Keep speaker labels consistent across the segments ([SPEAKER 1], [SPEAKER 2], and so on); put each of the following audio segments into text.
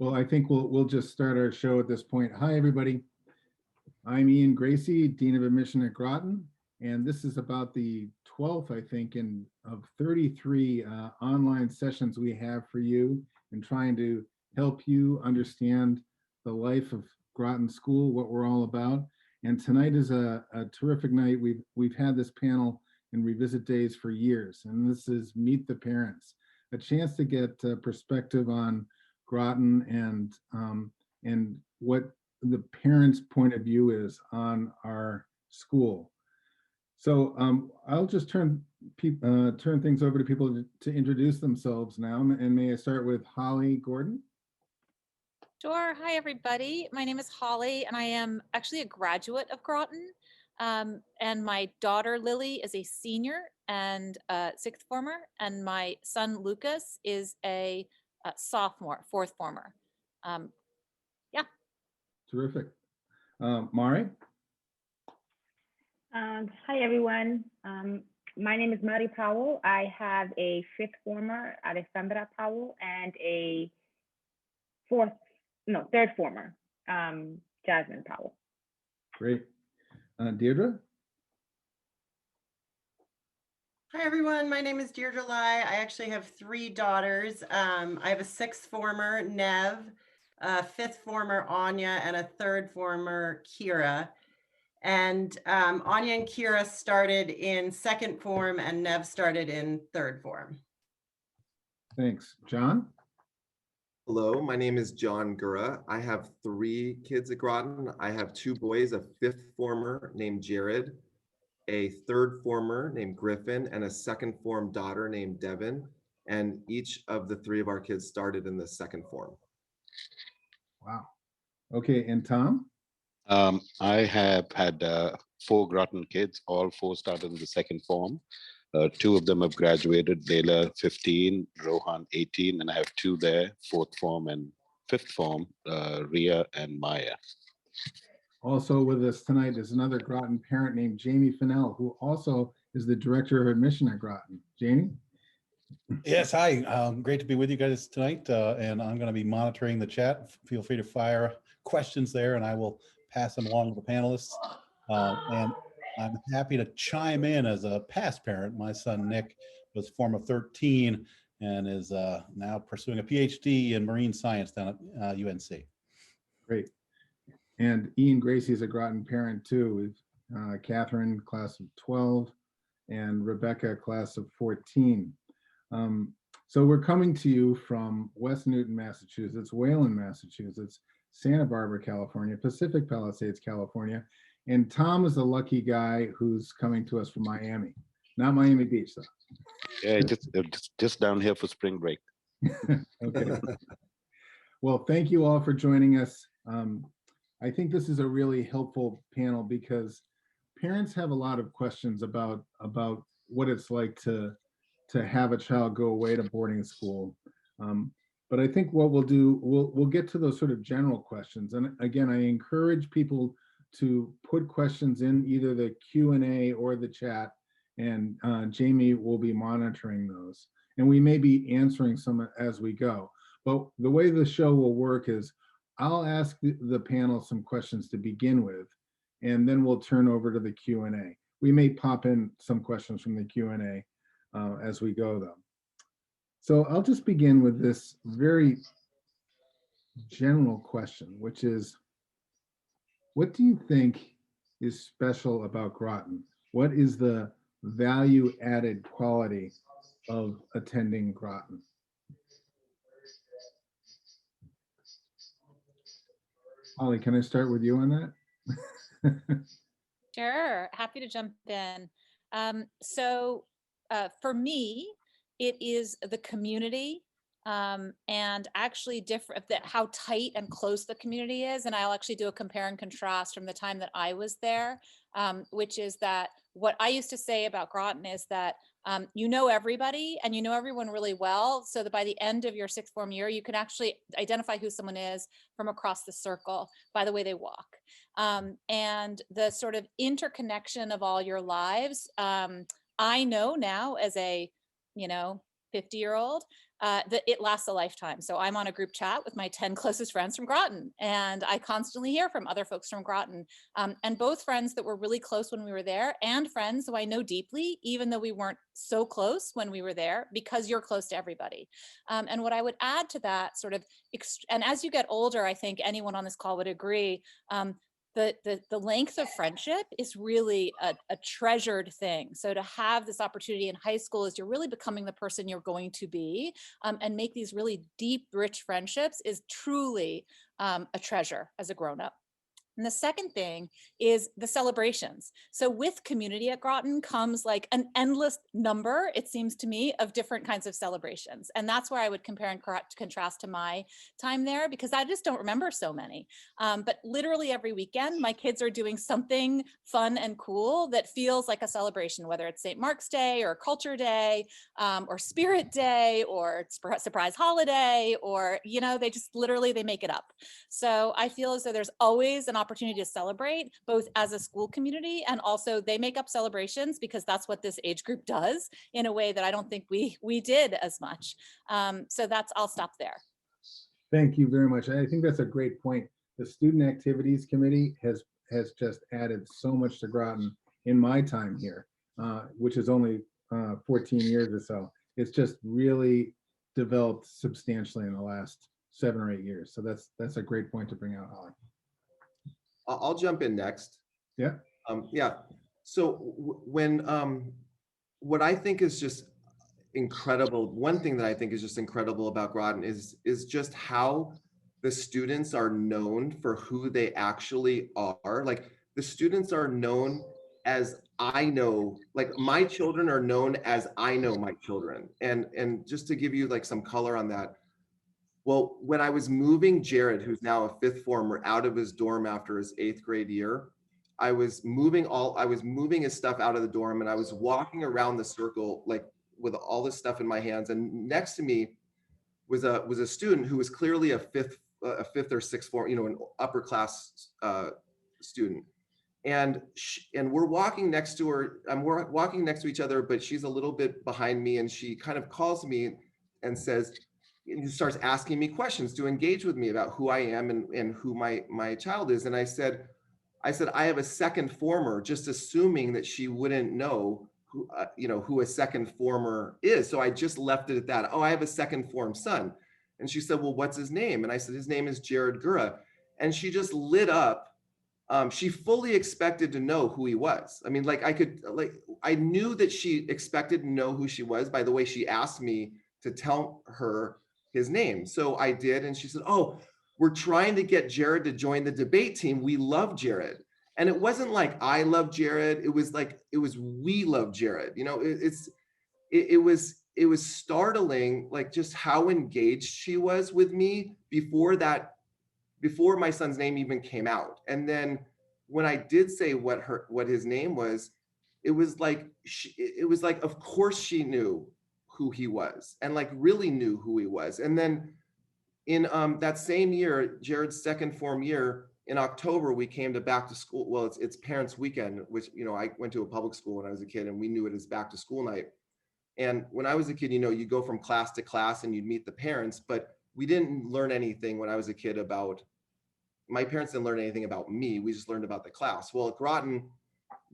[SPEAKER 1] Well, I think we'll just start our show at this point. Hi, everybody. I'm Ian Gracie, Dean of Admission at Groton, and this is about the 12th, I think, of 33 online sessions we have for you in trying to help you understand the life of Groton School, what we're all about. And tonight is a terrific night. We've had this panel in Revisit Days for years, and this is Meet the Parents, a chance to get perspective on Groton and what the parents' point of view is on our school. So I'll just turn things over to people to introduce themselves now. And may I start with Holly Gordon?
[SPEAKER 2] Sure. Hi, everybody. My name is Holly, and I am actually a graduate of Groton. And my daughter, Lily, is a senior and sixth former, and my son, Lucas, is a sophomore, fourth former. Yeah.
[SPEAKER 1] Terrific. Mari?
[SPEAKER 3] Hi, everyone. My name is Mari Powell. I have a fifth former, Alessandra Powell, and a third former, Jasmine Powell.
[SPEAKER 1] Great. Deirdre?
[SPEAKER 4] Hi, everyone. My name is Deirdre Lai. I actually have three daughters. I have a sixth former, Nev, a fifth former, Anya, and a third former, Kira. And Anya and Kira started in second form and Nev started in third form.
[SPEAKER 1] Thanks. John?
[SPEAKER 5] Hello, my name is John Gura. I have three kids at Groton. I have two boys, a fifth former named Jared, a third former named Griffin, and a second form daughter named Devin. And each of the three of our kids started in the second form.
[SPEAKER 1] Wow. Okay, and Tom?
[SPEAKER 6] I have had 4 Groton kids. All 4 started in the second form. 2 of them have graduated, Layla 15, Rohan 18, and I have 2 there, fourth form and fifth form, Ria and Maya.
[SPEAKER 1] Also with us tonight is another Groton parent named Jamie Fennell, who also is the director of admission at Groton. Jamie?
[SPEAKER 7] Yes, hi. Great to be with you guys tonight, and I'm going to be monitoring the chat. Feel free to fire questions there, and I will pass them along to the panelists. And I'm happy to chime in as a past parent. My son Nick was form of 13 and is now pursuing a PhD in marine science down at UNC.
[SPEAKER 1] Great. And Ian Gracie is a Groton parent too, with Catherine, class of 12, and Rebecca, class of 14. So we're coming to you from West Newton, Massachusetts, Wayland, Massachusetts, Santa Barbara, California, Pacific Palisades, California, and Tom is the lucky guy who's coming to us from Miami, not Miami Beach though.
[SPEAKER 6] Yeah, just down here for spring break.
[SPEAKER 1] Okay. Well, thank you all for joining us. I think this is a really helpful panel because parents have a lot of questions about what it's like to have a child go away to boarding school. But I think what we'll do, we'll get to those sort of general questions. And again, I encourage people to put questions in either the Q&A or the chat, and Jamie will be monitoring those. And we may be answering some as we go. But the way the show will work is I'll ask the panel some questions to begin with, and then we'll turn over to the Q&A. We may pop in some questions from the Q&A as we go though. So I'll just begin with this very general question, which is, what do you think is special about Groton? What is the value added quality of attending Groton? Holly, can I start with you on that?
[SPEAKER 2] Sure. Happy to jump in. So for me, it is the community and actually different how tight and close the community is. And I'll actually do a compare and contrast from the time that I was there, which is that what I used to say about Groton is that you know everybody and you know everyone really well, so that by the end of your sixth form year, you can actually identify who someone is from across the circle by the way they walk. And the sort of interconnection of all your lives, I know now as a 50-year-old, that it lasts a lifetime. So I'm on a group chat with my 10 closest friends from Groton, and I constantly hear from other folks from Groton, and both friends that were really close when we were there and friends who I know deeply, even though we weren't so close when we were there, because you're close to everybody. And what I would add to that sort of, and as you get older, I think anyone on this call would agree, the length of friendship is really a treasured thing. So to have this opportunity in high school as you're really becoming the person you're going to be, and make these really deep, rich friendships is truly a treasure as a grown-up. And the second thing is the celebrations. So with community at Groton comes like an endless number, it seems to me, of different kinds of celebrations. And that's where I would compare and contrast to my time there, because I just don't remember so many. But literally every weekend, my kids are doing something fun and cool that feels like a celebration, whether it's St. Mark's Day or Culture Day, or Spirit Day or surprise holiday, or, you know, they just literally, they make it up. So I feel as though there's always an opportunity to celebrate, both as a school community, and also they make up celebrations because that's what this age group does in a way that I don't think we did as much. So I'll stop there.
[SPEAKER 1] Thank you very much. I think that's a great point. The Student Activities Committee has just added so much to Groton in my time here, which is only 14 years or so. It's just really developed substantially in the last 7 or 8 years. So that's a great point to bring out, Holly.
[SPEAKER 5] I'll jump in next.
[SPEAKER 1] Yeah.
[SPEAKER 5] Yeah. So when what I think is just incredible, one thing that I think is just incredible about Groton is just how the students are known for who they actually are. Like the students are known as I know, like my children are known as I know my children. And just to give you like some color on that, well, when I was moving Jared, who's now a fifth former, out of his dorm after his 8th grade year, I was moving his stuff out of the dorm, and I was walking around the circle like with all this stuff in my hands. And next to me was a student who was clearly a fifth or sixth form, you know, an upper class student. And we're walking next to her. We're walking next to each other, but she's a little bit behind me, and she kind of calls me and says, and starts asking me questions to engage with me about who I am and who my child is. And I said, I have a second former, just assuming that she wouldn't know who, who a second former is. So I just left it at that. Oh, I have a second form son. And she said, well, what's his name? And I said, his name is Jared Gura. And she just lit up. She fully expected to know who he was. I mean, I knew that she expected to know who she was by the way she asked me to tell her his name. So I did. And she said, oh, we're trying to get Jared to join the debate team. We love Jared. And it wasn't like I love Jared. It was we love Jared. You know, it was startling, like just how engaged she was with me before my son's name even came out. And then when I did say what his name was, it was like, of course she knew who he was and like really knew who he was. And then in that same year, Jared's second form year, in October, we came to back to school. Well, it's parents' weekend, which, you know, I went to a public school when I was a kid, and we knew it as back to school night. And when I was a kid, you know, you go from class to class and you'd meet the parents, but we didn't learn anything when I was a kid my parents didn't learn anything about me. We just learned about the class. Well, at Groton,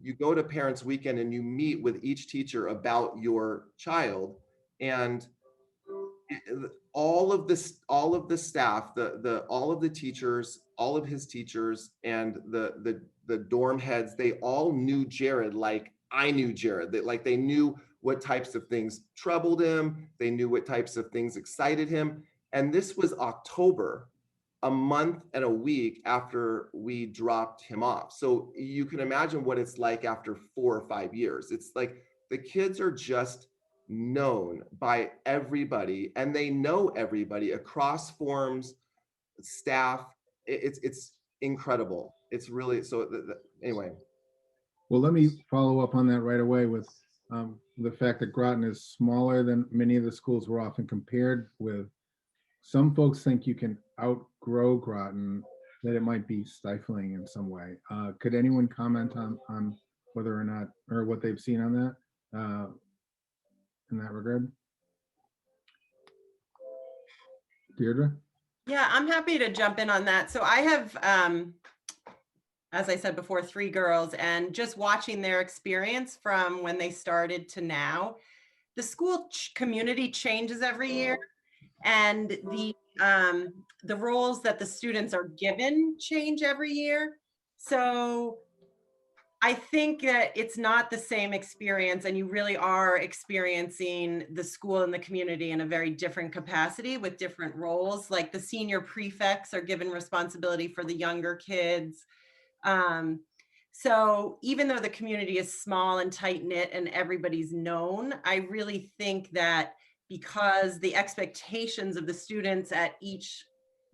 [SPEAKER 5] you go to parents' weekend and you meet with each teacher about your child, and all of the staff, all of the teachers, all of his teachers, and the dorm heads, they all knew Jared like I knew Jared. They knew what types of things troubled him. They knew what types of things excited him. And this was October, a month and a week after we dropped him off. So you can imagine what it's like after 4 or 5 years. It's like the kids are just known by everybody, and they know everybody across forms, staff. It's incredible. It's really so. Anyway.
[SPEAKER 1] Well, let me follow up on that right away with the fact that Groton is smaller than many of the schools we're often compared with. Some folks think you can outgrow Groton, that it might be stifling in some way. Could anyone comment on whether or not, or what they've seen on that in that regard? Deirdre?
[SPEAKER 4] Yeah, I'm happy to jump in on that. So I have, as I said before, 3 girls, and just watching their experience from when they started to now, the school community changes every year, and the roles that the students are given change every year. So I think that it's not the same experience, and you really are experiencing the school and the community in a very different capacity with different roles. Like the senior prefects are given responsibility for the younger kids. So even though the community is small and tight knit and everybody's known, I really think that because the expectations of the students at each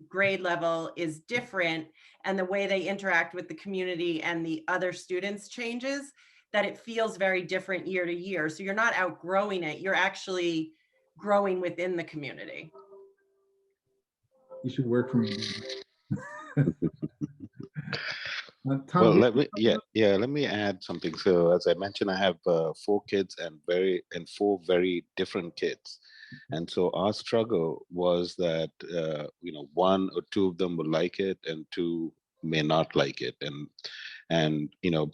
[SPEAKER 4] grade level is different, and the way they interact with the community and the other students changes, that it feels very different year to year. So you're not outgrowing it, you're actually growing within the community.
[SPEAKER 1] You should work for me. Tom,
[SPEAKER 6] Well,
[SPEAKER 1] do you-
[SPEAKER 6] let me add something. So as I mentioned, I have 4 kids and 4 very different kids. And so our struggle was that, 1 or 2 of them will like it and 2 may not like it. And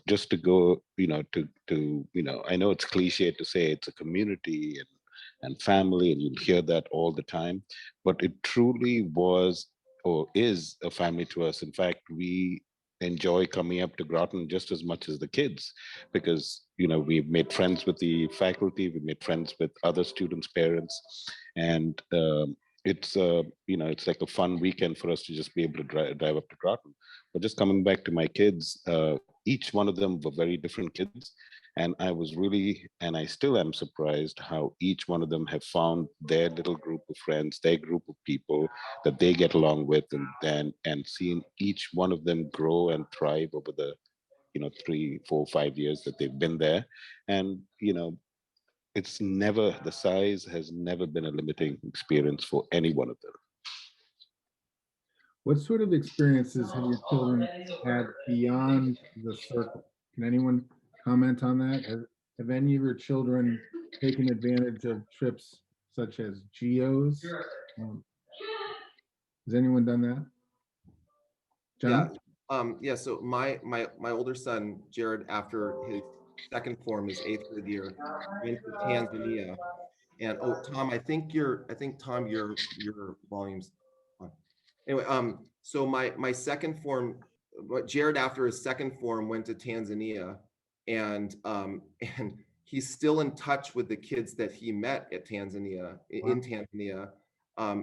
[SPEAKER 6] just to go, I know it's cliche to say it's a community and family, and you'll hear that all the time, but it truly was or is a family to us. In fact, we enjoy coming up to Groton just as much as the kids, because we've made friends with the faculty, we've made friends with other students' parents, and it's like a fun weekend for us to just be able to drive up to Groton. But just coming back to my kids, each one of them were very different kids, and I was really, and I still am surprised how each one of them have found their little group of friends, their group of people that they get along with, and seeing each one of them grow and thrive over the 3, 4, 5 years that they've been there. And it's never, the size has never been a limiting experience for any one of them.
[SPEAKER 1] What sort of experiences have your children had beyond the circle? Can anyone comment on that? Have any of your children taken advantage of trips such as geos? Has anyone done that? John?
[SPEAKER 5] Yeah. So my older son, Jared, after his second form, his 8th grade year, went to Tanzania. And Tom, Tom, your volume's on. Anyway, so my second form, Jared, after his second form, went to Tanzania, and he's still in touch with the kids that he met at Tanzania, in Tanzania.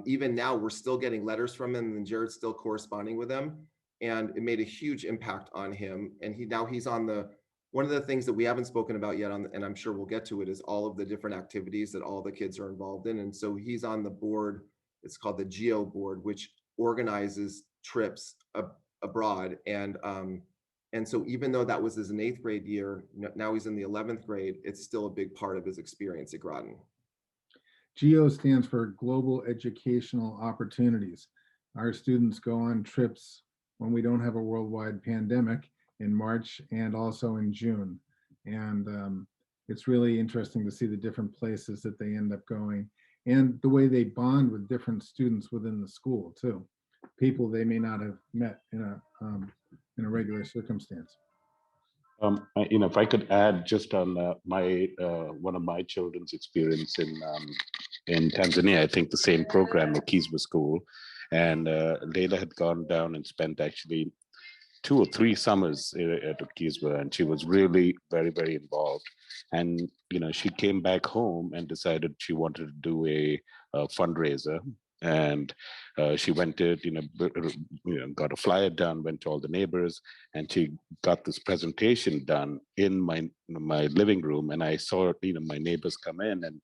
[SPEAKER 5] Even now, we're still getting letters from him, and Jared's still corresponding with them, and it made a huge impact on him. And he's on one of the things that we haven't spoken about yet, and I'm sure we'll get to it, is all of the different activities that all the kids are involved in. And so he's on the board, it's called the GEO board, which organizes trips abroad. And so even though that was his 8th grade year, now he's in the 11th grade, it's still a big part of his experience at Groton.
[SPEAKER 1] GEO stands for Global Educational Opportunities. Our students go on trips when we don't have a worldwide pandemic in March and also in June. And it's really interesting to see the different places that they end up going and the way they bond with different students within the school too. People they may not have met in a regular circumstance.
[SPEAKER 6] If I could add just on one of my children's experience in Tanzania, I think the same program, Okizwa School, and Layla had gone down and spent actually 2 or 3 summers at Okizwa, and she was really very, very involved. And she came back home and decided she wanted to do a fundraiser. And she went to, got a flyer done, went to all the neighbors, and she got this presentation done in my living room. And I saw, my neighbors come in, and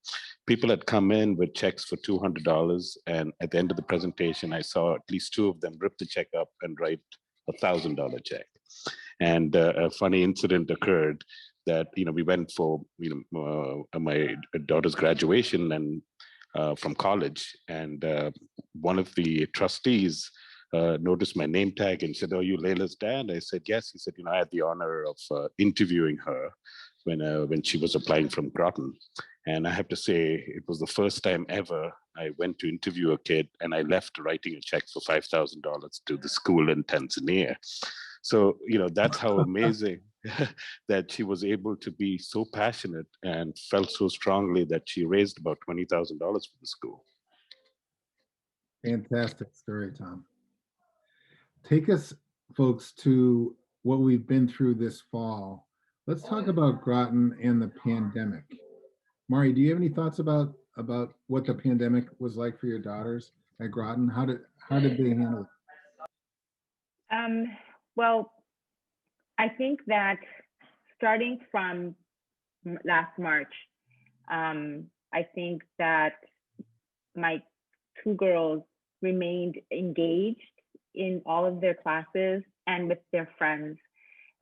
[SPEAKER 6] people had come in with checks for $200. And at the end of the presentation, I saw at least 2 of them rip the check up and write $1,000 check. And a funny incident occurred that, we went for, my daughter's graduation and from college, and one of the trustees noticed my name tag and said, "Oh, you Layla's dad?" I said, "Yes." He said, "I had the honor of interviewing her when she was applying from Groton." And I have to say, it was the first time ever I went to interview a kid and I left writing a check for $5,000 to the school in Tanzania. So, that's how amazing that she was able to be so passionate and felt so strongly that she raised about $20,000 for the school.
[SPEAKER 1] Fantastic story, Tom. Take us, folks, to what we've been through this fall. Let's talk about Groton and the pandemic. Mari, do you have any thoughts about what the pandemic was like for your daughters at Groton? How did they handle it?
[SPEAKER 3] Well, I think that starting from last March, I think that my two girls remained engaged in all of their classes and with their friends.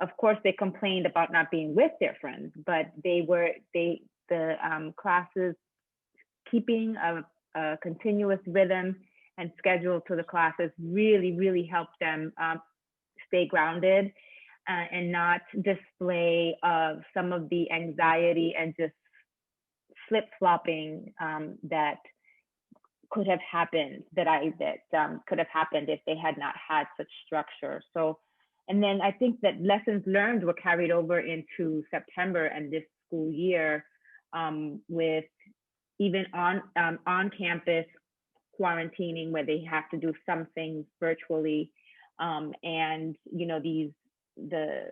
[SPEAKER 3] Of course, they complained about not being with their friends, but the classes, keeping a continuous rhythm and schedule to the classes really helped them stay grounded and not display some of the anxiety and just flip-flopping that could have happened could have happened if they had not had such structure. So, and then I think that lessons learned were carried over into September and this school year, with even on campus quarantining where they have to do some things virtually, and the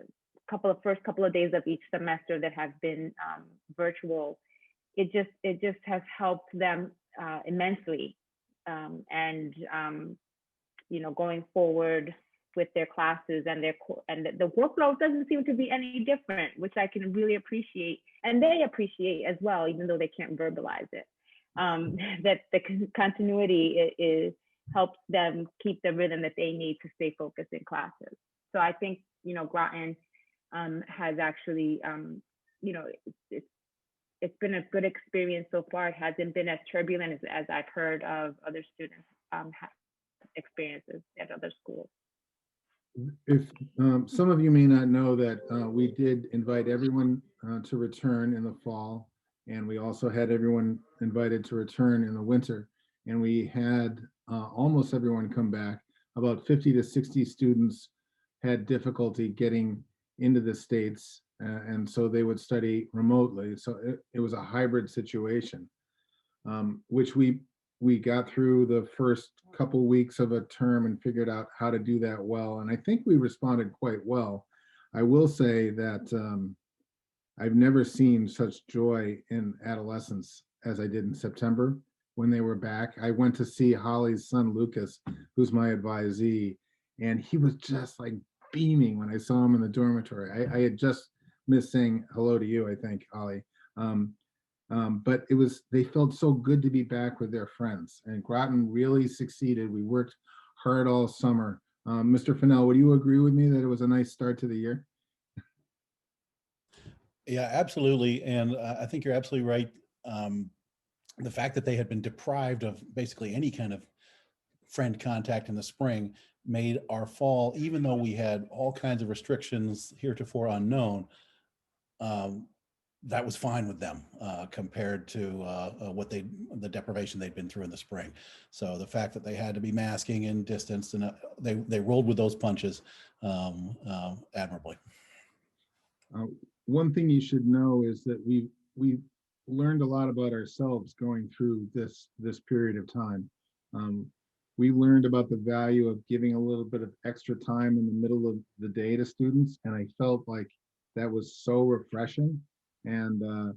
[SPEAKER 3] first couple of days of each semester that have been virtual. It just has helped them immensely, and going forward with their classes and the workload doesn't seem to be any different, which I can really appreciate, and they appreciate as well, even though they can't verbalize it. That the continuity helps them keep the rhythm that they need to stay focused in classes. So I think Groton has actually it's been a good experience so far. It hasn't been as turbulent as I've heard of other students experiences at other schools.
[SPEAKER 1] If some of you may not know that we did invite everyone to return in the fall, and we also had everyone invited to return in the winter, and we had almost everyone come back. About 50 to 60 students had difficulty getting into the States, and so they would study remotely. So it was a hybrid situation, which we got through the first couple weeks of a term and figured out how to do that well. And I think we responded quite well. I will say that I've never seen such joy in adolescents as I did in September when they were back. I went to see Holly's son, Lucas, who's my advisee, and he was just like beaming when I saw him in the dormitory. I had just missed saying hello to you, I think, Holly. But they felt so good to be back with their friends, and Groton really succeeded. We worked hard all summer. Mr. Fennell, would you agree with me that it was a nice start to the year?
[SPEAKER 7] Yeah, absolutely. And I think you're absolutely right. The fact that they had been deprived of basically any kind of friend contact in the spring made our fall, even though we had all kinds of restrictions heretofore unknown, that was fine with them compared to the deprivation they'd been through in the spring. So the fact that they had to be masking and distance, and they rolled with those punches admirably.
[SPEAKER 1] One thing you should know is that we learned a lot about ourselves going through this period of time. We learned about the value of giving a little bit of extra time in the middle of the day to students, and I felt like that was so refreshing. And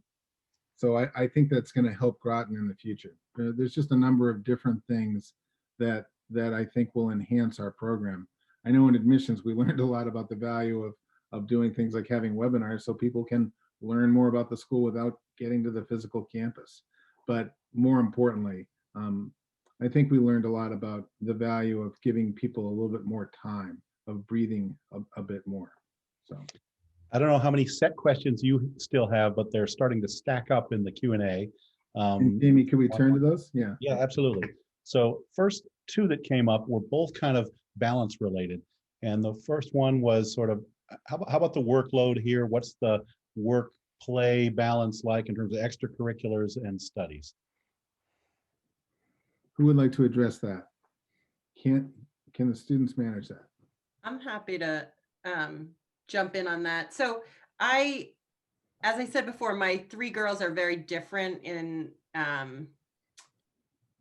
[SPEAKER 1] so I think that's going to help Groton in the future. There's just a number of different things that I think will enhance our program. I know in admissions, we learned a lot about the value of doing things like having webinars so people can learn more about the school without getting to the physical campus. But more importantly, I think we learned a lot about the value of giving people a little bit more time, of breathing a bit more. So.
[SPEAKER 7] I don't know how many set questions you still have, but they're starting to stack up in the Q&A.
[SPEAKER 1] Amy, can we turn to those? Yeah.
[SPEAKER 7] Yeah, absolutely. So first two that came up were both kind of balance related. And the first one was sort of, how about the workload here? What's the work-play balance like in terms of extracurriculars and studies?
[SPEAKER 1] Who would like to address that? Can the students manage that?
[SPEAKER 4] I'm happy to jump in on that. So as I said before, my three girls are very different in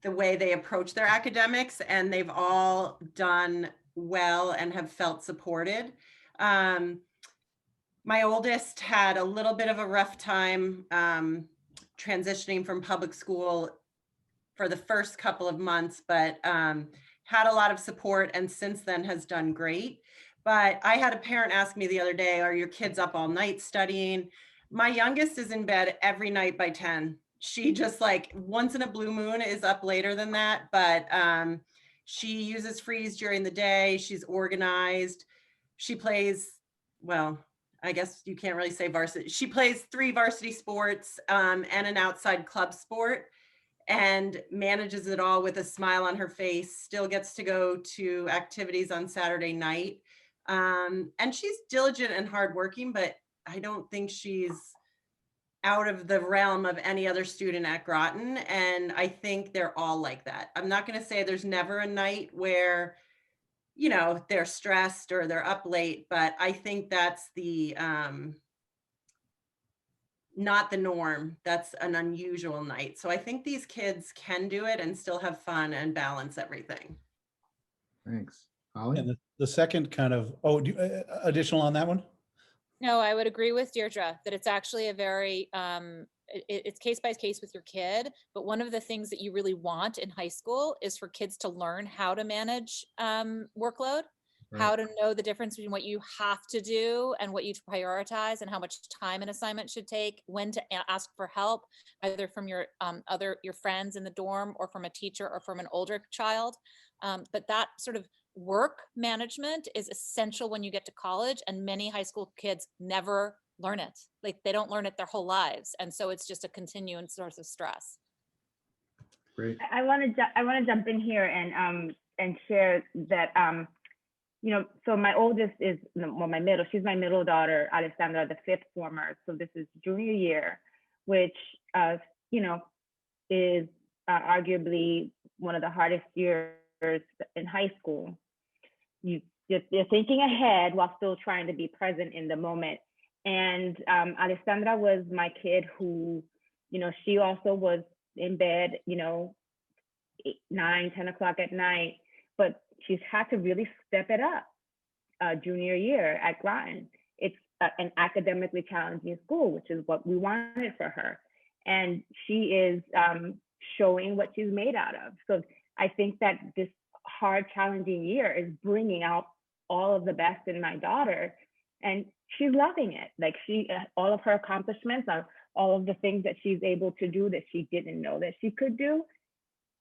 [SPEAKER 4] the way they approach their academics, and they've all done well and have felt supported. My oldest had a little bit of a rough time transitioning from public school for the first couple of months, but had a lot of support, and since then has done great. But I had a parent ask me the other day, are your kids up all night studying? My youngest is in bed every night by 10. She just, like, once in a blue moon is up later than that, but she uses freeze during the day. She's organized. She plays, well, I guess you can't really say varsity. She plays 3 varsity sports and an outside club sport, and manages it all with a smile on her face, still gets to go to activities on Saturday night. And she's diligent and hardworking, but I don't think she's out of the realm of any other student at Groton. And I think they're all like that. I'm not going to say there's never a night where, you know, they're stressed or they're up late, but I think that's the not the norm. That's an unusual night. So I think these kids can do it and still have fun and balance everything.
[SPEAKER 1] Thanks. Holly?
[SPEAKER 7] And the second kind of, additional on that one?
[SPEAKER 2] No, I would agree with Deirdre that it's actually a very, it's case by case with your kid. But one of the things that you really want in high school is for kids to learn how to manage workload, how to know the difference between what you have to do and what you prioritize, and how much time an assignment should take, when to ask for help, either from your your friends in the dorm or from a teacher or from an older child. But that sort of work management is essential when you get to college, and many high school kids never learn it. Like, they don't learn it their whole lives, and so it's just a continuing source of stress.
[SPEAKER 1] Great.
[SPEAKER 3] I want to jump in here and share that you know, so my oldest is, well, she's my middle daughter, Alessandra, the 5th former. So this is junior year, which you know, is arguably one of the hardest years in high school. You're thinking ahead while still trying to be present in the moment. And Alessandra was my kid who, you know, she also was in bed, you know, 8, 9, 10 o'clock at night, but she's had to really step it up junior year at Groton. It's an academically challenging school, which is what we wanted for her. And she is showing what she's made out of. So I think that this hard, challenging year is bringing out all of the best in my daughter, and she's loving it. Like, all of her accomplishments are all of the things that she's able to do that she didn't know that she could do.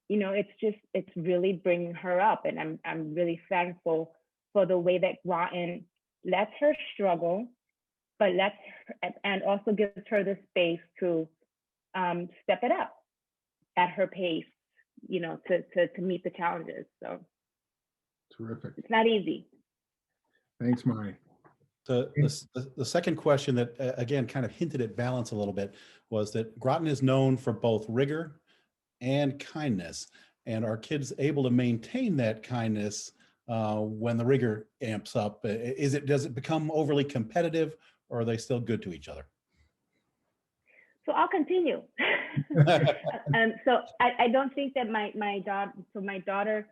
[SPEAKER 3] You know, it's really bringing her up, and I'm really thankful for the way that Groton lets her struggle, but and also gives her the space to step it up at her pace, you know, to meet the challenges. So
[SPEAKER 1] Terrific.
[SPEAKER 3] it's not easy.
[SPEAKER 1] Thanks, Mari.
[SPEAKER 7] The second question that, again, kind of hinted at balance a little bit, was that Groton is known for both rigor and kindness. And are kids able to maintain that kindness when the rigor amps up? Does it become overly competitive, or are they still good to each other?
[SPEAKER 3] So I'll continue. So I don't think that my daughter,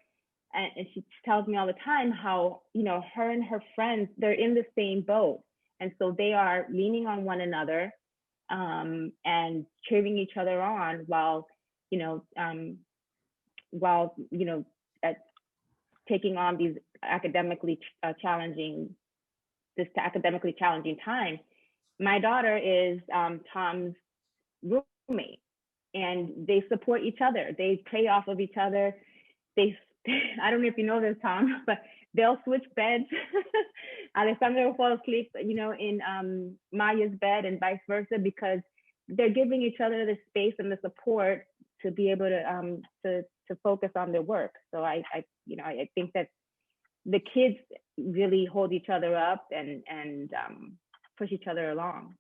[SPEAKER 3] and she tells me all the time how, you know, her and her friends, they're in the same boat. And so they are leaning on one another and cheering each other on while taking on these academically challenging time. My daughter is Tom's roommate, and they support each other. They play off of each other. I don't know if you know this, Tom, but they'll switch beds. Alessandra will fall asleep, you know, in Maya's bed, and vice versa, because they're giving each other the space and the support to be able to focus on their work. So I think that the kids really hold each other up and push each other along.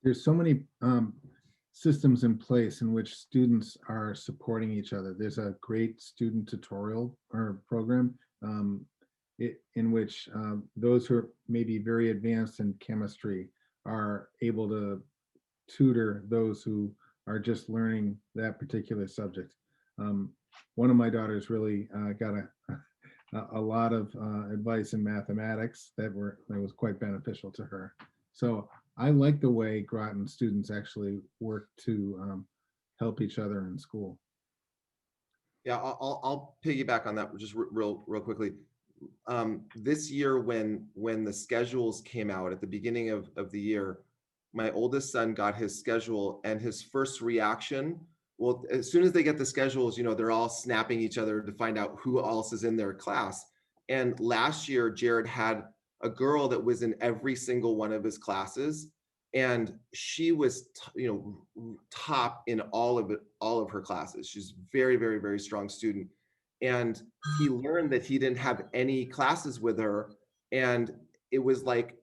[SPEAKER 1] There's so many systems in place in which students are supporting each other. There's a great student tutorial or program in which those who are maybe very advanced in chemistry are able to tutor those who are just learning that particular subject. One of my daughters really got a lot of advice in mathematics that was quite beneficial to her. So I like the way Groton students actually work to help each other in school.
[SPEAKER 5] Yeah, I'll piggyback on that just real quickly. This year, when the schedules came out at the beginning of the year, my oldest son got his schedule, and his first reaction, well, as soon as they get the schedules, you know, they're all snapping each other to find out who else is in their class. And last year, Jared had a girl that was in every single one of his classes, and she was, top in all of her classes. She's very, very, very strong student. And he learned that he didn't have any classes with her, and it was like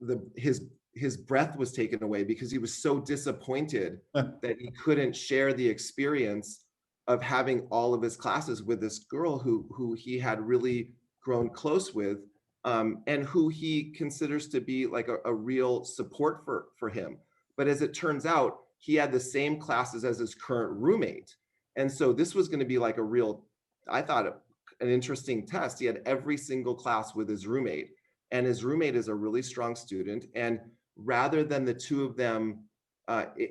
[SPEAKER 5] his breath was taken away because he was so disappointed that he couldn't share the experience of having all of his classes with this girl who he had really grown close with, and who he considers to be like a real support for him. But as it turns out, he had the same classes as his current roommate. And so this was going to be like a real, I thought, an interesting test. He had every single class with his roommate, and his roommate is a really strong student. And rather than the two of them,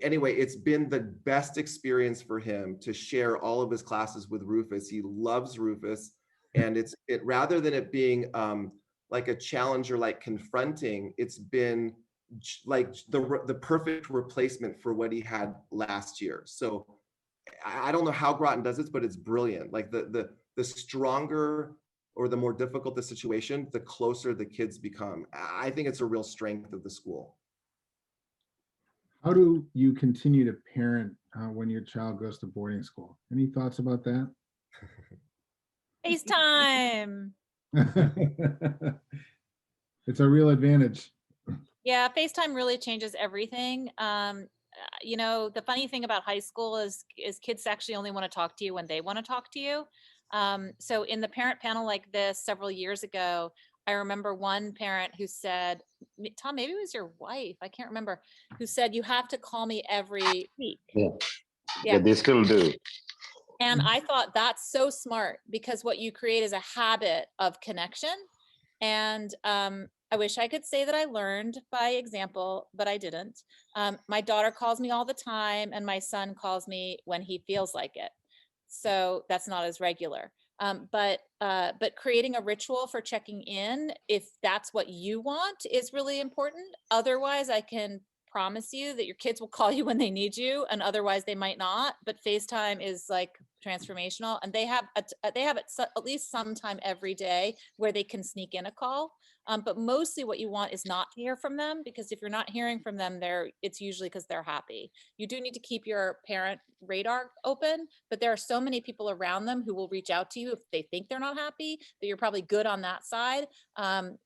[SPEAKER 5] anyway, it's been the best experience for him to share all of his classes with Rufus. He loves Rufus, and it rather than it being like a challenge or like confronting, it's been like the perfect replacement for what he had last year. So I don't know how Groton does this, but it's brilliant. Like the stronger or the more difficult the situation, the closer the kids become. I think it's a real strength of the school.
[SPEAKER 1] How do you continue to parent when your child goes to boarding school? Any thoughts about that?
[SPEAKER 2] FaceTime.
[SPEAKER 1] It's a real advantage.
[SPEAKER 2] Yeah, FaceTime really changes everything. The funny thing about high school is kids actually only want to talk to you when they want to talk to you. So in the parent panel like this several years ago, I remember one parent who said, Tom, maybe it was your wife, I can't remember, who said, you have to call me every week.
[SPEAKER 6] Yeah, they still do.
[SPEAKER 2] And I thought that's so smart, because what you create is a habit of connection. And I wish I could say that I learned by example, but I didn't. My daughter calls me all the time, and my son calls me when he feels like it. So that's not as regular. But creating a ritual for checking in, if that's what you want, is really important. Otherwise, I can promise you that your kids will call you when they need you, and otherwise they might not. But FaceTime is like transformational, and they have at least sometime every day where they can sneak in a call. But mostly what you want is not to hear from them, because if you're not hearing from them, it's usually because they're happy. You do need to keep your parent radar open, but there are so many people around them who will reach out to you if they think they're not happy, that you're probably good on that side.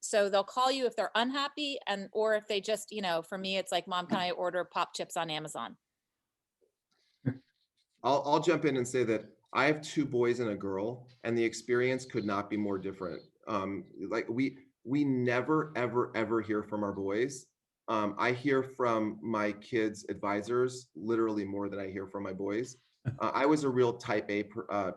[SPEAKER 2] So they'll call you if they're unhappy, or if they just, for me, it's like, Mom, can I order pop chips on Amazon?
[SPEAKER 5] I'll jump in and say that I have two boys and a girl, and the experience could not be more different. Like we never, ever, ever hear from our boys. I hear from my kids' advisors literally more than I hear from my boys. I was a real type A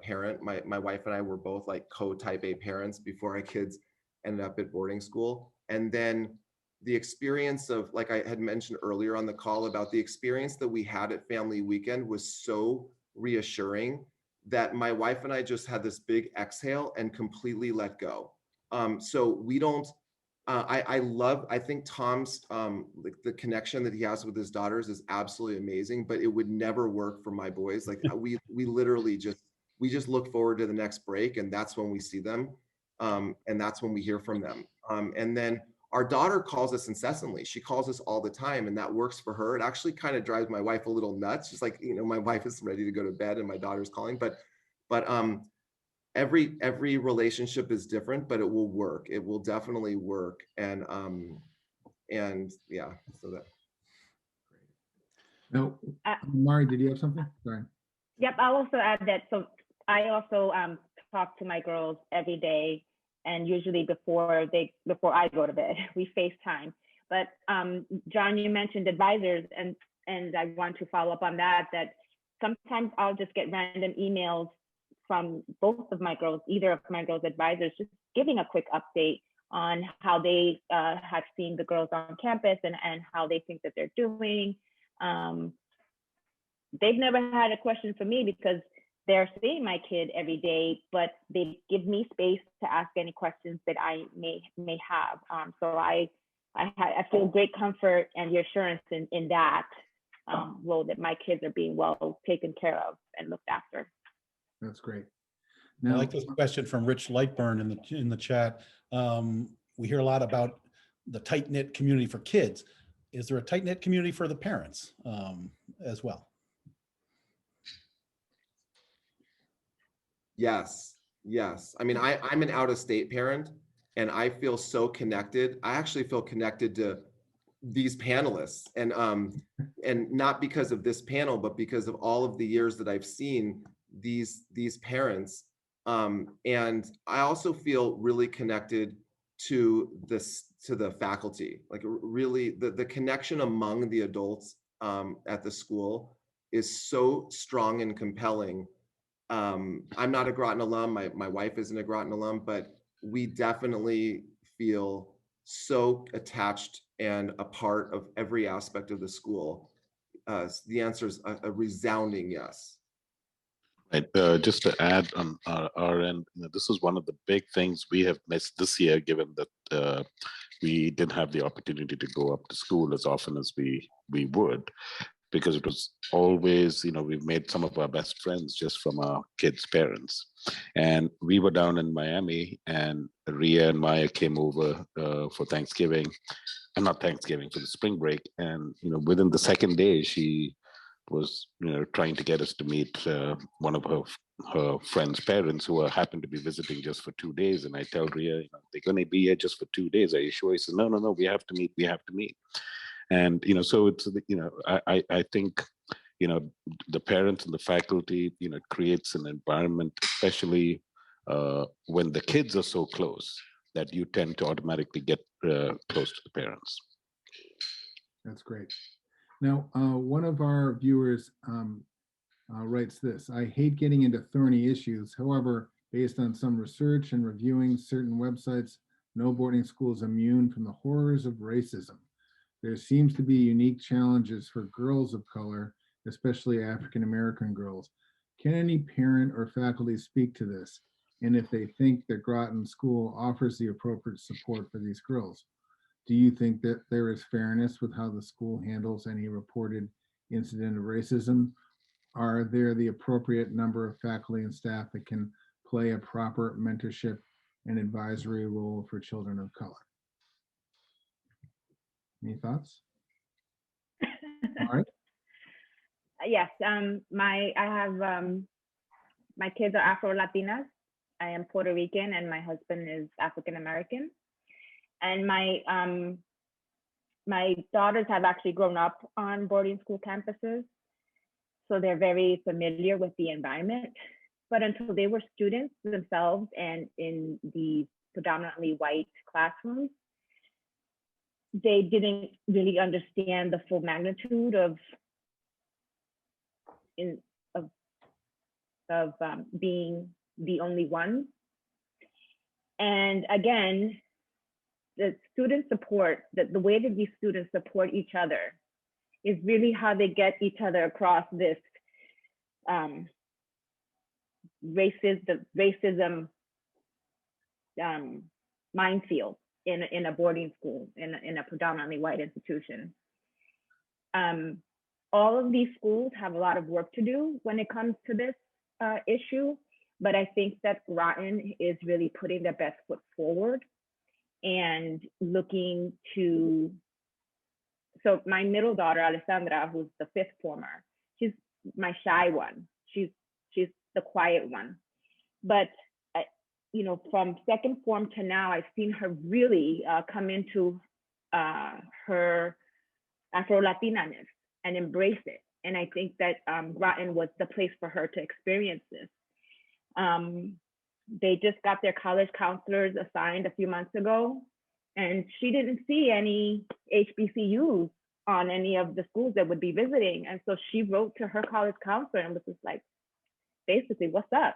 [SPEAKER 5] parent. My wife and I were both like co-type A parents before our kids ended up at boarding school. And then the experience of, like I had mentioned earlier on the call, about the experience that we had at Family Weekend was so reassuring that my wife and I just had this big exhale and completely let go. So we don't, I think Tom's, like the connection that he has with his daughters is absolutely amazing, but it would never work for my boys. Like we literally we just look forward to the next break, and that's when we see them. And that's when we hear from them. And then our daughter calls us incessantly. She calls us all the time, and that works for her. It actually kind of drives my wife a little nuts. Just like, my wife is ready to go to bed and my daughter's calling, but every relationship is different, but it will work. It will definitely work. And yeah, so that.
[SPEAKER 1] No,
[SPEAKER 3] Uh,
[SPEAKER 1] Mari, did you have something? Sorry.
[SPEAKER 3] Yep, I'll also add that. So I also talk to my girls every day, and usually before I go to bed, we FaceTime. But John, you mentioned advisors, and I want to follow up on that. That sometimes I'll just get random emails from both of my girls, either of my girls' advisors, just giving a quick update on how they have seen the girls on campus and how they think that they're doing. They've never had a question for me because they're seeing my kid every day, but they give me space to ask any questions that I may have. So I feel great comfort and reassurance in that role, that my kids are being well taken care of and looked after.
[SPEAKER 1] That's great.
[SPEAKER 7] I
[SPEAKER 1] Now,
[SPEAKER 7] like this question from Rich Lightburn in the chat. We hear a lot about the tight-knit community for kids. Is there a tight-knit community for the parents as well?
[SPEAKER 5] Yes, yes. I mean, I'm an out-of-state parent, and I feel so connected. I actually feel connected to these panelists, and not because of this panel, but because of all of the years that I've seen these parents. And I also feel really connected to the faculty. Like, really, the connection among the adults at the school is so strong and compelling. I'm not a Groton alum. My wife isn't a Groton alum, but we definitely feel so attached and a part of every aspect of the school. The answer is a resounding yes.
[SPEAKER 6] Right. Just to add on our end, this is one of the big things we have missed this year, given that we didn't have the opportunity to go up to school as often as we would, because it was always, we've made some of our best friends just from our kids' parents. And we were down in Miami, and Ria and Maya came over for Thanksgiving, and not Thanksgiving, for the spring break. And, within the second day, she was, trying to get us to meet one of her friend's parents who happened to be visiting just for 2 days. And I tell Ria, they're going to be here just for 2 days. Are you sure? He says, no, we have to meet. And, so it's, I think, the parents and the faculty, creates an environment, especially when the kids are so close, that you tend to automatically get close to the parents.
[SPEAKER 1] that's great. Now, one of our viewers writes this: I hate getting into thorny issues. However, based on some research and reviewing certain websites, no boarding school is immune from the horrors of racism. There seems to be unique challenges for girls of color, especially African-American girls. Can any parent or faculty speak to this? And if they think that Groton School offers the appropriate support for these girls? Do you think that there is fairness with how the school handles any reported incident of racism? Are there the appropriate number of faculty and staff that can play a proper mentorship and advisory role for children of color? Any thoughts? All right.
[SPEAKER 3] Yes, I have my kids are Afro-Latinas. I am Puerto Rican, and my husband is African-American. And my daughters have actually grown up on boarding school campuses, so they're very familiar with the environment. But until they were students themselves and in the predominantly white classrooms, they didn't really understand the full magnitude of being the only one. And again, the student support, the way that these students support each other is really how they get each other across this racism minefield in a boarding school, in a predominantly white institution. All of these schools have a lot of work to do when it comes to this issue, but I think that Groton is really putting their best foot forward and looking to, so my middle daughter, Alessandra, who's the fifth former, she's my shy one. She's the quiet one. But, from second form to now, I've seen her really come into her Afro-Latinaness. and embrace it. And I think that Groton was the place for her to experience this. They just got their college counselors assigned a few months ago, and she didn't see any HBCUs on any of the schools that would be visiting. And so she wrote to her college counselor and was just like, basically, what's up?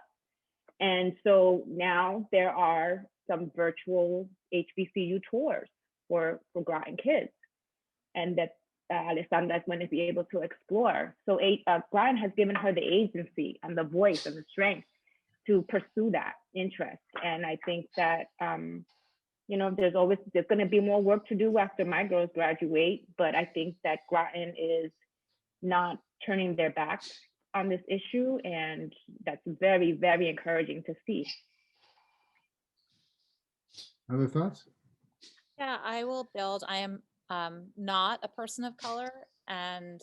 [SPEAKER 3] And so now there are some virtual HBCU tours for Groton kids, and that Alessandra is going to be able to explore. So Groton has given her the agency and the voice and the strength to pursue that interest. And I think that, you know, there's going to be more work to do after my girls graduate, but I think that Groton is not turning their back on this issue, and that's very, very encouraging to see.
[SPEAKER 1] Other thoughts?
[SPEAKER 2] Yeah, I will build. I am not a person of color, and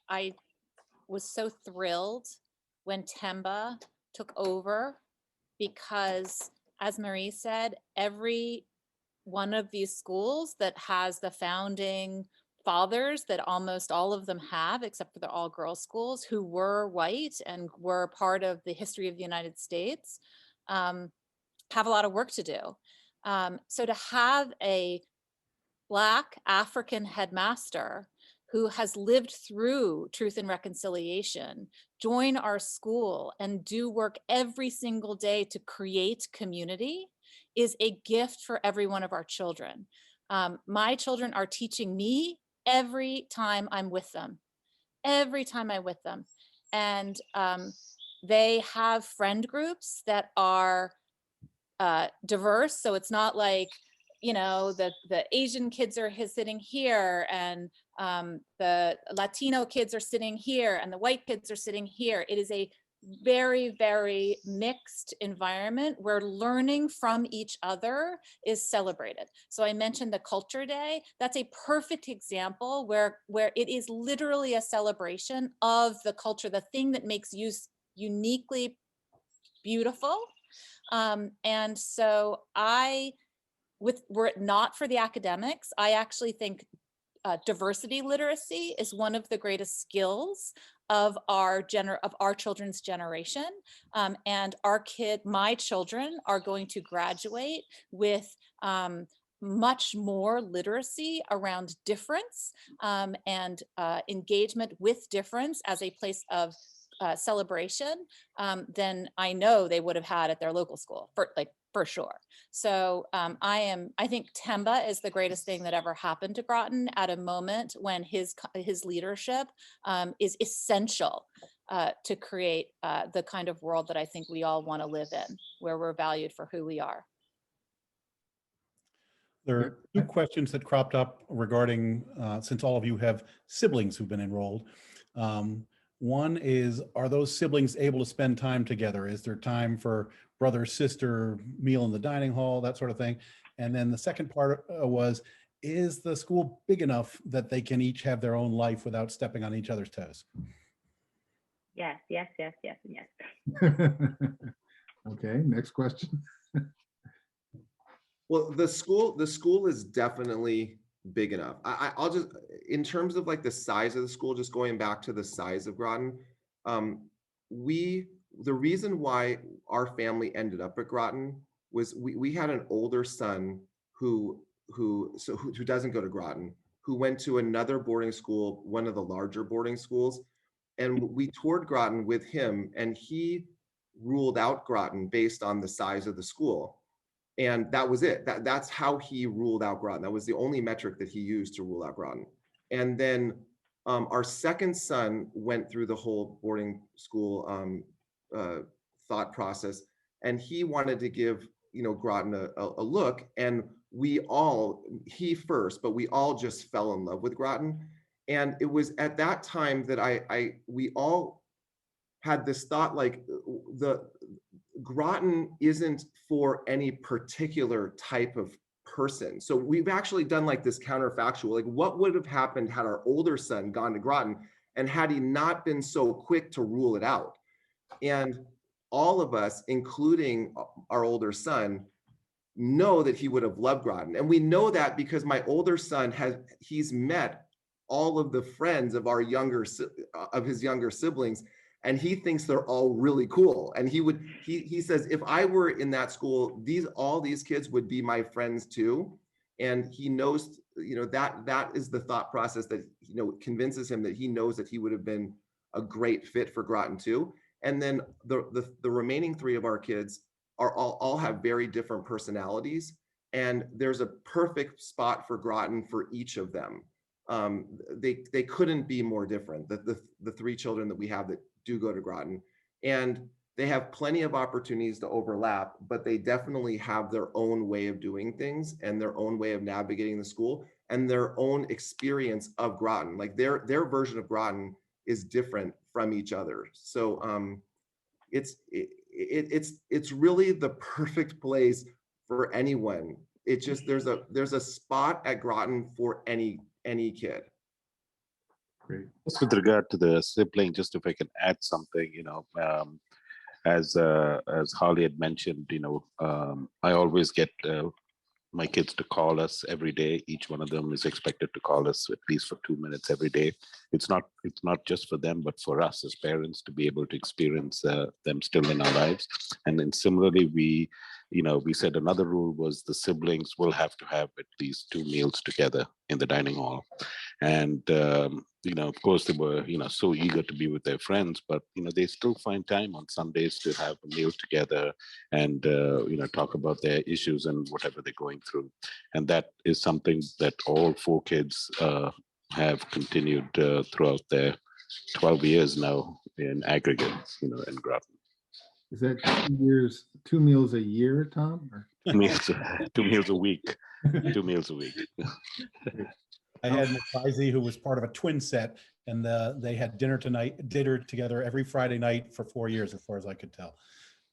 [SPEAKER 2] I was so thrilled when Temba took over, because, as Marie said, every one of these schools that has the founding fathers that almost all of them have, except for the all girls schools, who were white and were part of the history of the United States, have a lot of work to do. So to have a Black African headmaster who has lived through Truth and Reconciliation join our school and do work every single day to create community is a gift for every one of our children. My children are teaching me every time I'm with them, every time I'm with them. And they have friend groups that are diverse. So it's not like, you know, the Asian kids are sitting here, and the Latino kids are sitting here, and the white kids are sitting here. It is a very, very mixed environment where learning from each other is celebrated. So I mentioned the Culture Day. That's a perfect example where it is literally a celebration of the culture, the thing that makes you uniquely beautiful. And so were it not for the academics, I actually think diversity literacy is one of the greatest skills of our children's generation. And my children are going to graduate with much more literacy around difference and engagement with difference as a place of celebration than I know they would have had at their local school, for sure. So I think Temba is the greatest thing that ever happened to Groton at a moment when his leadership is essential to create the kind of world that I think we all want to live in, where we're valued for who we are.
[SPEAKER 7] There are two questions that cropped up regarding, since all of you have siblings who've been enrolled. One is, are those siblings able to spend time together? Is there time for brother, sister, meal in the dining hall, that sort of thing? And then the second part was, is the school big enough that they can each have their own life without stepping on each other's toes?
[SPEAKER 3] Yes, yes, yes, yes, and yes.
[SPEAKER 1] Okay, next question.
[SPEAKER 5] Well, the school is definitely big enough. I'll just, in terms of like the size of the school, just going back to the size of Groton, the reason why our family ended up at Groton was we had an older son who doesn't go to Groton, who went to another boarding school, one of the larger boarding schools, and we toured Groton with him, and he ruled out Groton based on the size of the school. And that was it. That's how he ruled out Groton. That was the only metric that he used to rule out Groton. And then our second son went through the whole boarding school thought process, and he wanted to give Groton a look. And he first, but we all just fell in love with Groton. And it was at that time that we all had this thought, like, Groton isn't for any particular type of person. So we've actually done like this counterfactual, like what would have happened had our older son gone to Groton, and had he not been so quick to rule it out? And all of us, including our older son, know that he would have loved Groton. And we know that because my older son he's met all of the friends of his younger siblings, and he thinks they're all really cool. And he says, if I were in that school, all these kids would be my friends too. And he knows, that is the thought process that, convinces him that he knows that he would have been a great fit for Groton too. And then the remaining 3 of our kids are all have very different personalities, and there's a perfect spot for Groton for each of them. They couldn't be more different. The 3 children that we have that do go to Groton, and they have plenty of opportunities to overlap, but they definitely have their own way of doing things and their own way of navigating the school and their own experience of Groton. Like their version of Groton is different from each other. So it's really the perfect place for anyone. It's just there's a spot at Groton for any kid.
[SPEAKER 1] Great.
[SPEAKER 6] Just with regard to the sibling, just if I can add something, as Holly had mentioned, I always get my kids to call us every day. Each one of them is expected to call us at least for 2 minutes every day. It's not just for them, but for us as parents to be able to experience them still in our lives. And then similarly, we said another rule was the siblings will have to have at least 2 meals together in the dining hall. And of course, they were so eager to be with their friends, but they still find time on Sundays to have a meal together and talk about their issues and whatever they're going through. And that is something that all 4 kids have continued throughout their 12 years now in aggregate, in Groton.
[SPEAKER 1] Is that 2 years, 2 meals a year, Tom? Or?
[SPEAKER 6] 2 meals a week. 2 meals a week.
[SPEAKER 7] I had an advisee who was part of a twin set, and they had dinner together every Friday night for 4 years, as far as I could tell.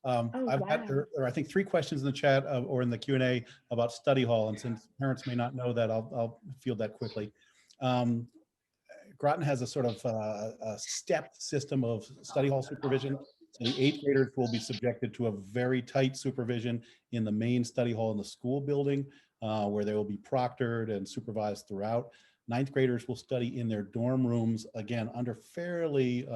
[SPEAKER 7] I've got there are, I think, 3 questions in the chat or in the Q&A about study hall, and since parents may not know that, I'll field that quickly. Groton has a sort of a stepped system of study hall supervision. So the 8th graders will be subjected to a very tight supervision in the main study hall in the school building, where they will be proctored and supervised throughout. 9th graders will study in their dorm rooms, again, under fairly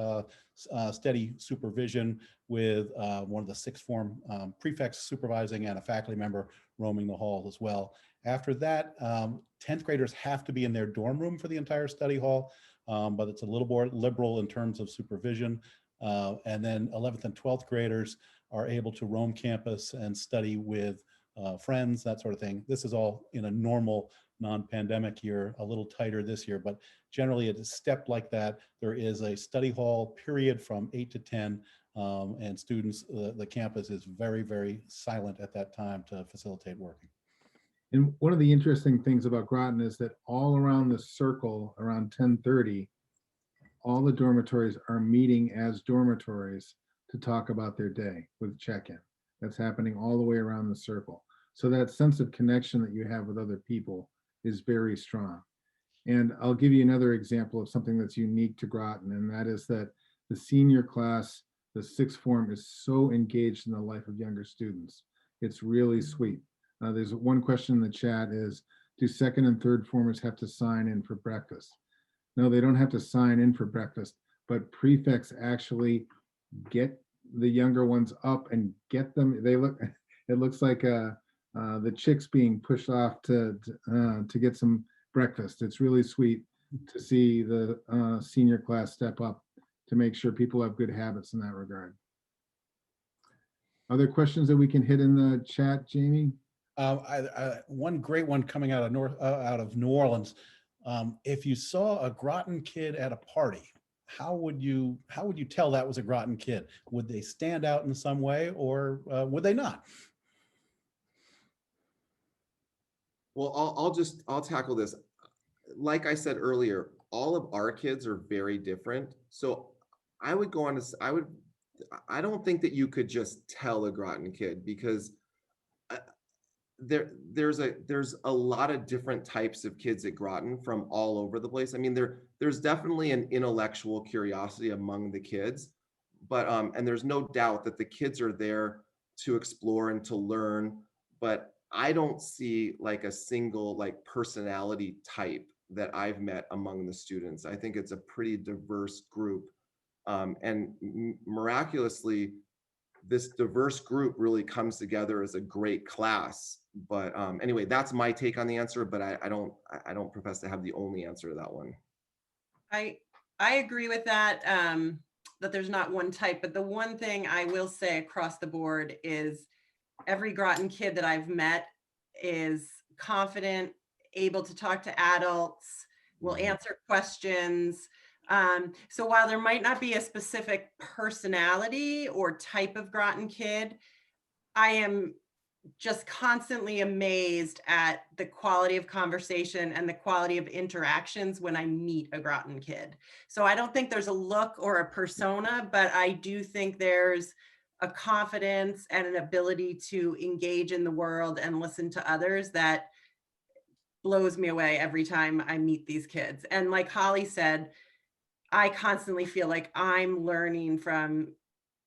[SPEAKER 7] steady supervision with one of the 6th form prefects supervising and a faculty member roaming the hall as well. After that, 10th graders have to be in their dorm room for the entire study hall, but it's a little more liberal in terms of supervision. And then 11th and 12th graders are able to roam campus and study with friends, that sort of thing. This is all in a normal non-pandemic year, a little tighter this year, but generally it is stepped like that. There is a study hall period from 8 to 10, and students, the campus is very, very silent at that time to facilitate working.
[SPEAKER 1] And one of the interesting things about Groton is that all around the circle, around 10:30, all the dormitories are meeting as dormitories to talk about their day with check-in. That's happening all the way around the circle. So that sense of connection that you have with other people is very strong. And I'll give you another example of something that's unique to Groton, and that is that the senior class, the 6th form, is so engaged in the life of younger students. It's really sweet. There's one question in the chat is, do 2nd and 3rd formers have to sign in for breakfast? No, they don't have to sign in for breakfast, but prefects actually get the younger ones up and get them. It looks like the chicks being pushed off to get some breakfast. It's really sweet to see the senior class step up to make sure people have good habits in that regard. Other questions that we can hit in the chat, Jamie?
[SPEAKER 7] One great one coming out of New Orleans. If you saw a Groton kid at a party, how would you tell that was a Groton kid? Would they stand out in some way, or would they not?
[SPEAKER 5] Well, I'll tackle this. Like I said earlier, all of our kids are very different. So I would go on to, I don't think that you could just tell a Groton kid, because there's a lot of different types of kids at Groton from all over the place. I mean, there's definitely an intellectual curiosity among the kids, but and there's no doubt that the kids are there to explore and to learn, but I don't see like a single like personality type that I've met among the students. I think it's a pretty diverse group. And miraculously, this diverse group really comes together as a great class. But anyway, that's my take on the answer, but I don't profess to have the only answer to that one.
[SPEAKER 4] I agree with that, that there's not one type, but the one thing I will say across the board is every Groton kid that I've met is confident, able to talk to adults, will answer questions. So while there might not be a specific personality or type of Groton kid, I am just constantly amazed at the quality of conversation and the quality of interactions when I meet a Groton kid. So I don't think there's a look or a persona, but I do think there's a confidence and an ability to engage in the world and listen to others that blows me away every time I meet these kids. And like Holly said, I constantly feel like I'm learning from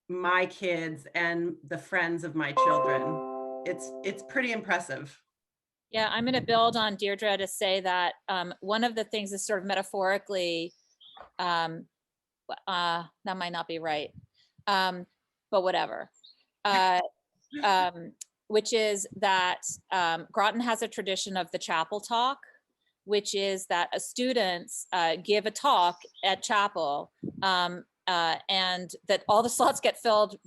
[SPEAKER 4] my kids and the friends of my children. It's pretty impressive.
[SPEAKER 2] Yeah, I'm going to build on Deirdre to say that one of the things is sort of metaphorically, that might not be right, but whatever, which is that Groton has a tradition of the chapel talk, which is that students give a talk at chapel, and that all the slots get filled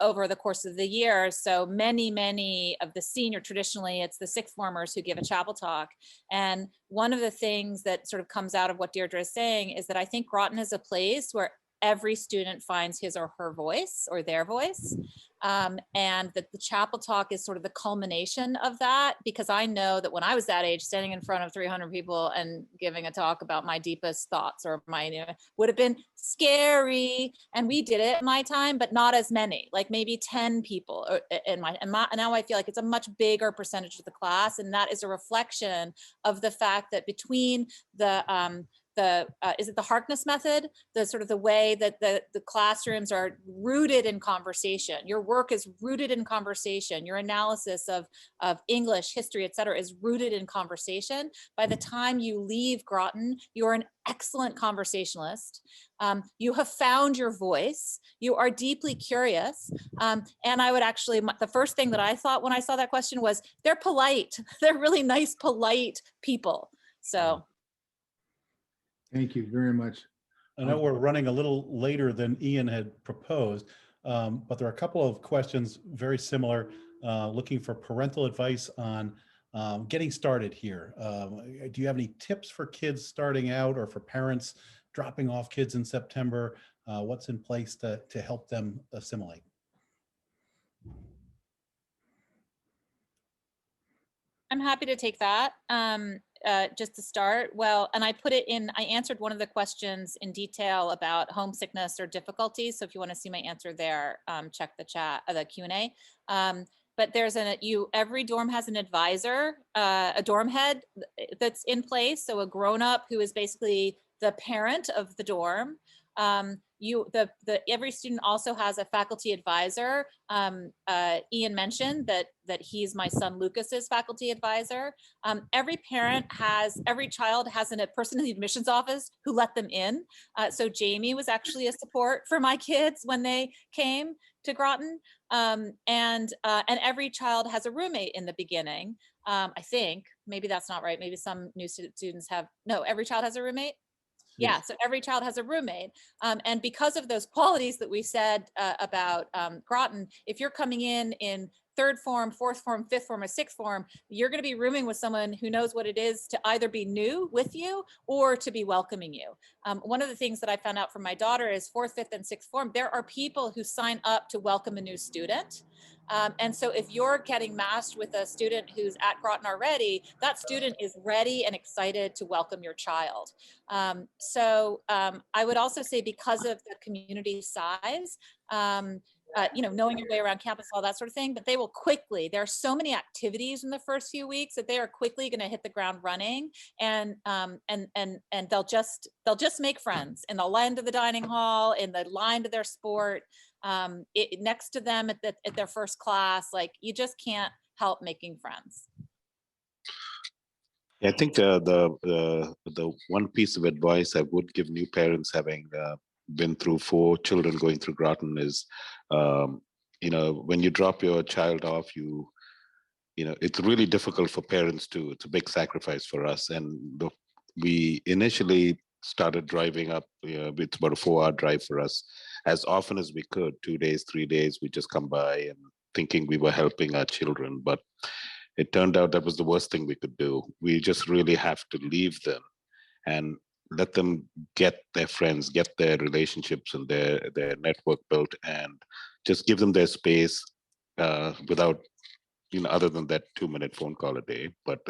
[SPEAKER 2] over the course of the year. So many of the senior, traditionally it's the sixth formers who give a chapel talk. And one of the things that sort of comes out of what Deirdre is saying is that I think Groton is a place where every student finds his or her voice or their voice. And that the chapel talk is sort of the culmination of that, because I know that when I was that age, standing in front of 300 people and giving a talk about my deepest thoughts or my, would have been scary. And we did it in my time, but not as many, like maybe 10 people and now I feel like it's a much bigger percentage of the class. And that is a reflection of the fact that between the, is it the Harkness method? The sort of the way that the classrooms are rooted in conversation. Your work is rooted in conversation. Your analysis of English, history, et cetera, is rooted in conversation. By the time you leave Groton, you're an excellent conversationalist. You have found your voice. You are deeply curious. And I would actually, the first thing that I thought when I saw that question was, they're polite. They're really nice, polite people. So.
[SPEAKER 1] Thank you very much.
[SPEAKER 7] I know we're running a little later than Ian had proposed, but there are a couple of questions very similar, looking for parental advice on getting started here. Do you have any tips for kids starting out or for parents dropping off kids in September? What's in place to help them assimilate?
[SPEAKER 2] I'm happy to take that. Just to start, well, and I put it in, I answered one of the questions in detail about homesickness or difficulties. So if you want to see my answer there, check the chat, the Q&A. But there's every dorm has an advisor, a dorm head that's in place. So a grown-up who is basically the parent of the dorm. Every student also has a faculty advisor. Ian mentioned that he's my son Lucas's faculty advisor. Every child has a person in the admissions office who let them in. So Jamie was actually a support for my kids when they came to Groton. And every child has a roommate in the beginning. I think maybe that's not right. Maybe some new students every child has a roommate. Yeah, so every child has a roommate. And because of those qualities that we said about Groton, if you're coming in third form, fourth form, fifth form, or sixth form, you're going to be rooming with someone who knows what it is to either be new with you or to be welcoming you. One of the things that I found out from my daughter is fourth, fifth, and sixth form, there are people who sign up to welcome a new student. And so if you're getting matched with a student who's at Groton already, that student is ready and excited to welcome your child. I would also say, because of the community size, knowing your way around campus, all that sort of thing, but they will quickly, there are so many activities in the first few weeks that they are quickly going to hit the ground running, and they'll just make friends in the line to the dining hall, in the line to their sport, next to them at their first class. Like, you just can't help making friends?
[SPEAKER 6] I think the one piece of advice I would give new parents having been through 4 children going through Groton is, when you drop your child off, it's really difficult for parents to. It's a big sacrifice for us, and we initially started driving up. It's about a 4-hour drive for us, as often as we could. 2 days, 3 days, we just come by and thinking we were helping our children, but it turned out that was the worst thing we could do. We just really have to leave them and let them get their friends, get their relationships and their network built, and just give them their space without, other than that 2-minute phone call a day. But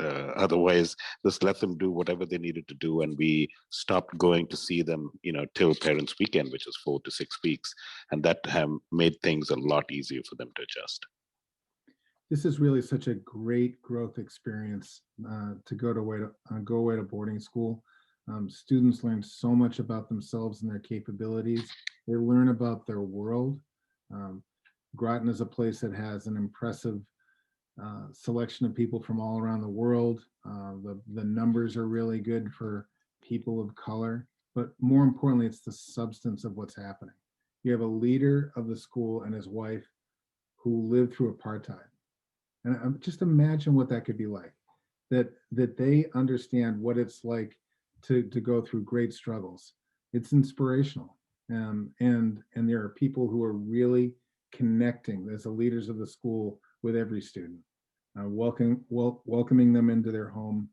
[SPEAKER 6] otherwise, just let them do whatever they needed to do. And we stopped going to see them, till Parents' Weekend, which is 4 to 6 weeks. And that made things a lot easier for them to adjust.
[SPEAKER 1] This is really such a great growth experience to go away to boarding school. Students learn so much about themselves and their capabilities. They learn about their world. Groton is a place that has an impressive selection of people from all around the world. The numbers are really good for people of color, but more importantly, it's the substance of what's happening. You have a leader of the school and his wife who lived through apartheid. And just imagine what that could be like, that they understand what it's like to go through great struggles. It's inspirational. And there are people who are really connecting as the leaders of the school with every student, welcoming them into their home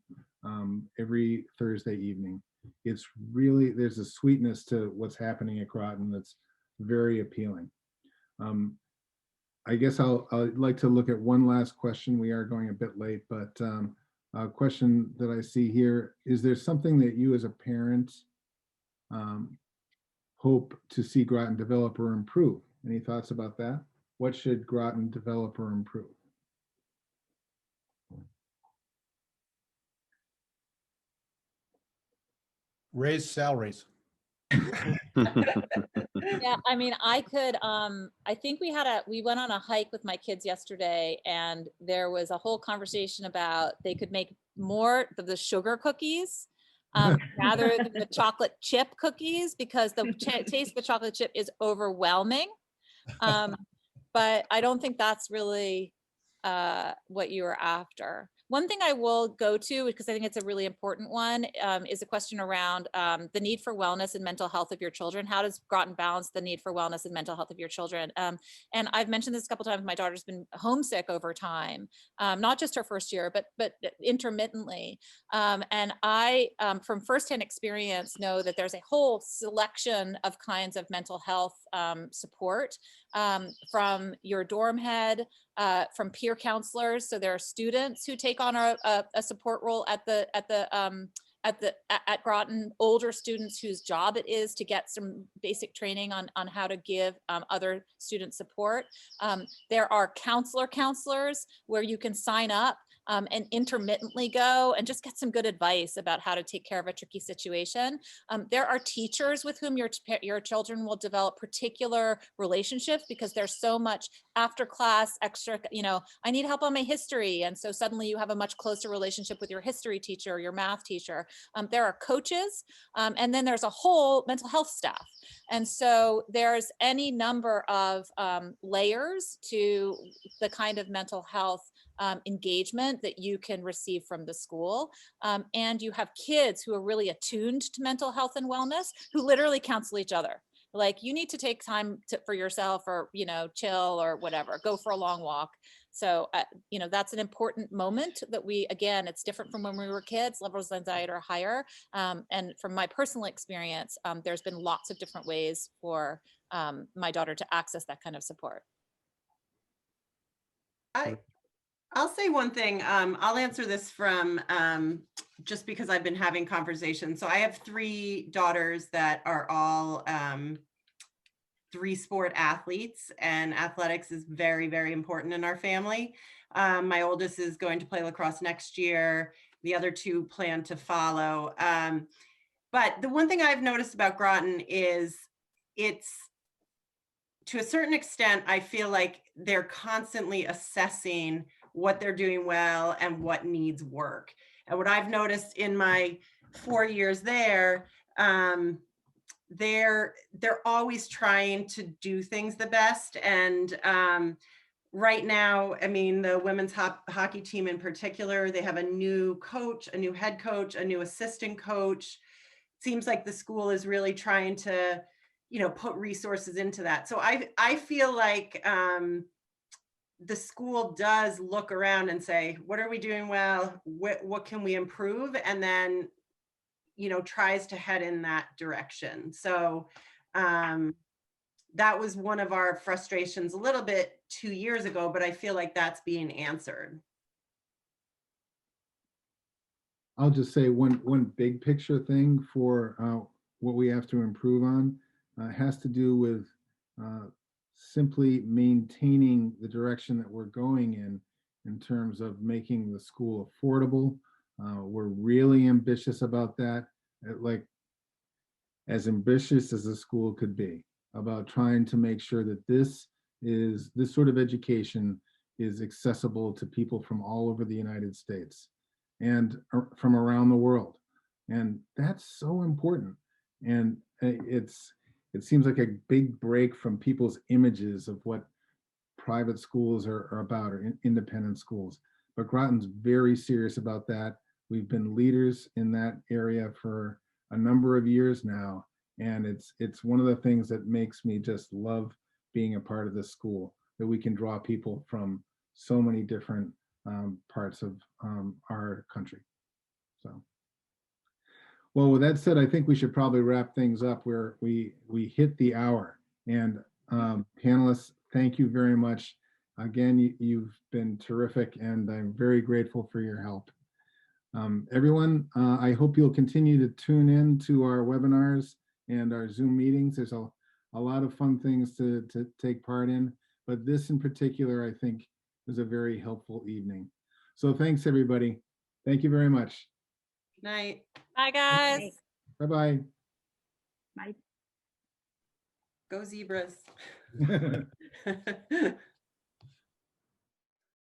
[SPEAKER 1] every Thursday evening. It's really, there's a sweetness to what's happening at Groton that's very appealing. I guess I'd like to look at one last question. We are going a bit late, but a question that I see here, is there something that you as a parent hope to see Groton develop or improve? Any thoughts about that? What should Groton develop or improve?
[SPEAKER 7] Raise salaries.
[SPEAKER 2] Yeah, I mean, I think we went on a hike with my kids yesterday, and there was a whole conversation about they could make more of the sugar cookies rather than the chocolate chip cookies, because the taste of the chocolate chip is overwhelming. But I don't think that's really what you were after. One thing I will go to, because I think it's a really important one, is a question around the need for wellness and mental health of your children. How does Groton balance the need for wellness and mental health of your children? And I've mentioned this a couple times. My daughter's been homesick over time, not just her first year, but intermittently. And I, from firsthand experience, know that there's a whole selection of kinds of mental health support from your dorm head, from peer counselors. So there are students who take on a support role at Groton, older students whose job it is to get some basic training on how to give other students support. There are counselors where you can sign up and intermittently go and just get some good advice about how to take care of a tricky situation. There are teachers with whom your children will develop particular relationships, because there's so much after class extra, I need help on my history. And so suddenly you have a much closer relationship with your history teacher or your math teacher. There are coaches, and then there's a whole mental health staff. And so there's any number of layers to the kind of mental health engagement that you can receive from the school. And you have kids who are really attuned to mental health and wellness, who literally counsel each other. Like, you need to take time for yourself, or, chill or whatever, go for a long walk. So, that's an important moment that again, it's different from when we were kids. Levels of anxiety are higher. And from my personal experience, there's been lots of different ways for my daughter to access that kind of support.
[SPEAKER 4] I'll say one thing. I'll answer this from just because I've been having conversations. So I have 3 daughters that are all 3-sport athletes, and athletics is very, very important in our family. My oldest is going to play lacrosse next year. The other 2 plan to follow. But the one thing I've noticed about Groton is it's, to a certain extent, I feel like they're constantly assessing what they're doing well and what needs work. And what I've noticed in my 4 years there, they're always trying to do things the best. And right now, I mean, the women's hockey team in particular, they have a new coach, a new head coach, a new assistant coach. Seems like the school is really trying to, put resources into that. So I feel like the school does look around and say, what are we doing well? What can we improve? And then, tries to head in that direction. So that was one of our frustrations a little bit 2 years ago, but I feel like that's being answered.
[SPEAKER 1] I'll just say one big picture thing for what we have to improve on has to do with simply maintaining the direction that we're going in terms of making the school affordable. We're really ambitious about that, like as ambitious as the school could be, about trying to make sure that this sort of education is accessible to people from all over the United States and from around the world. And that's so important. And it seems like a big break from people's images of what private schools are about, or independent schools. But Groton's very serious about that. We've been leaders in that area for a number of years now. And it's one of the things that makes me just love being a part of this school, that we can draw people from so many different parts of our country. So, well, with that said, I think we should probably wrap things up where we hit the hour. And panelists, thank you very much. Again, you've been terrific, and I'm very grateful for your help. Everyone, I hope you'll continue to tune in to our webinars and our Zoom meetings. There's a lot of fun things to take part in, but this in particular, I think, is a very helpful evening. So thanks, everybody. Thank you very much.
[SPEAKER 4] Good night.
[SPEAKER 2] Bye, guys.
[SPEAKER 1] Bye-bye.
[SPEAKER 3] Bye.
[SPEAKER 4] Go Zebras.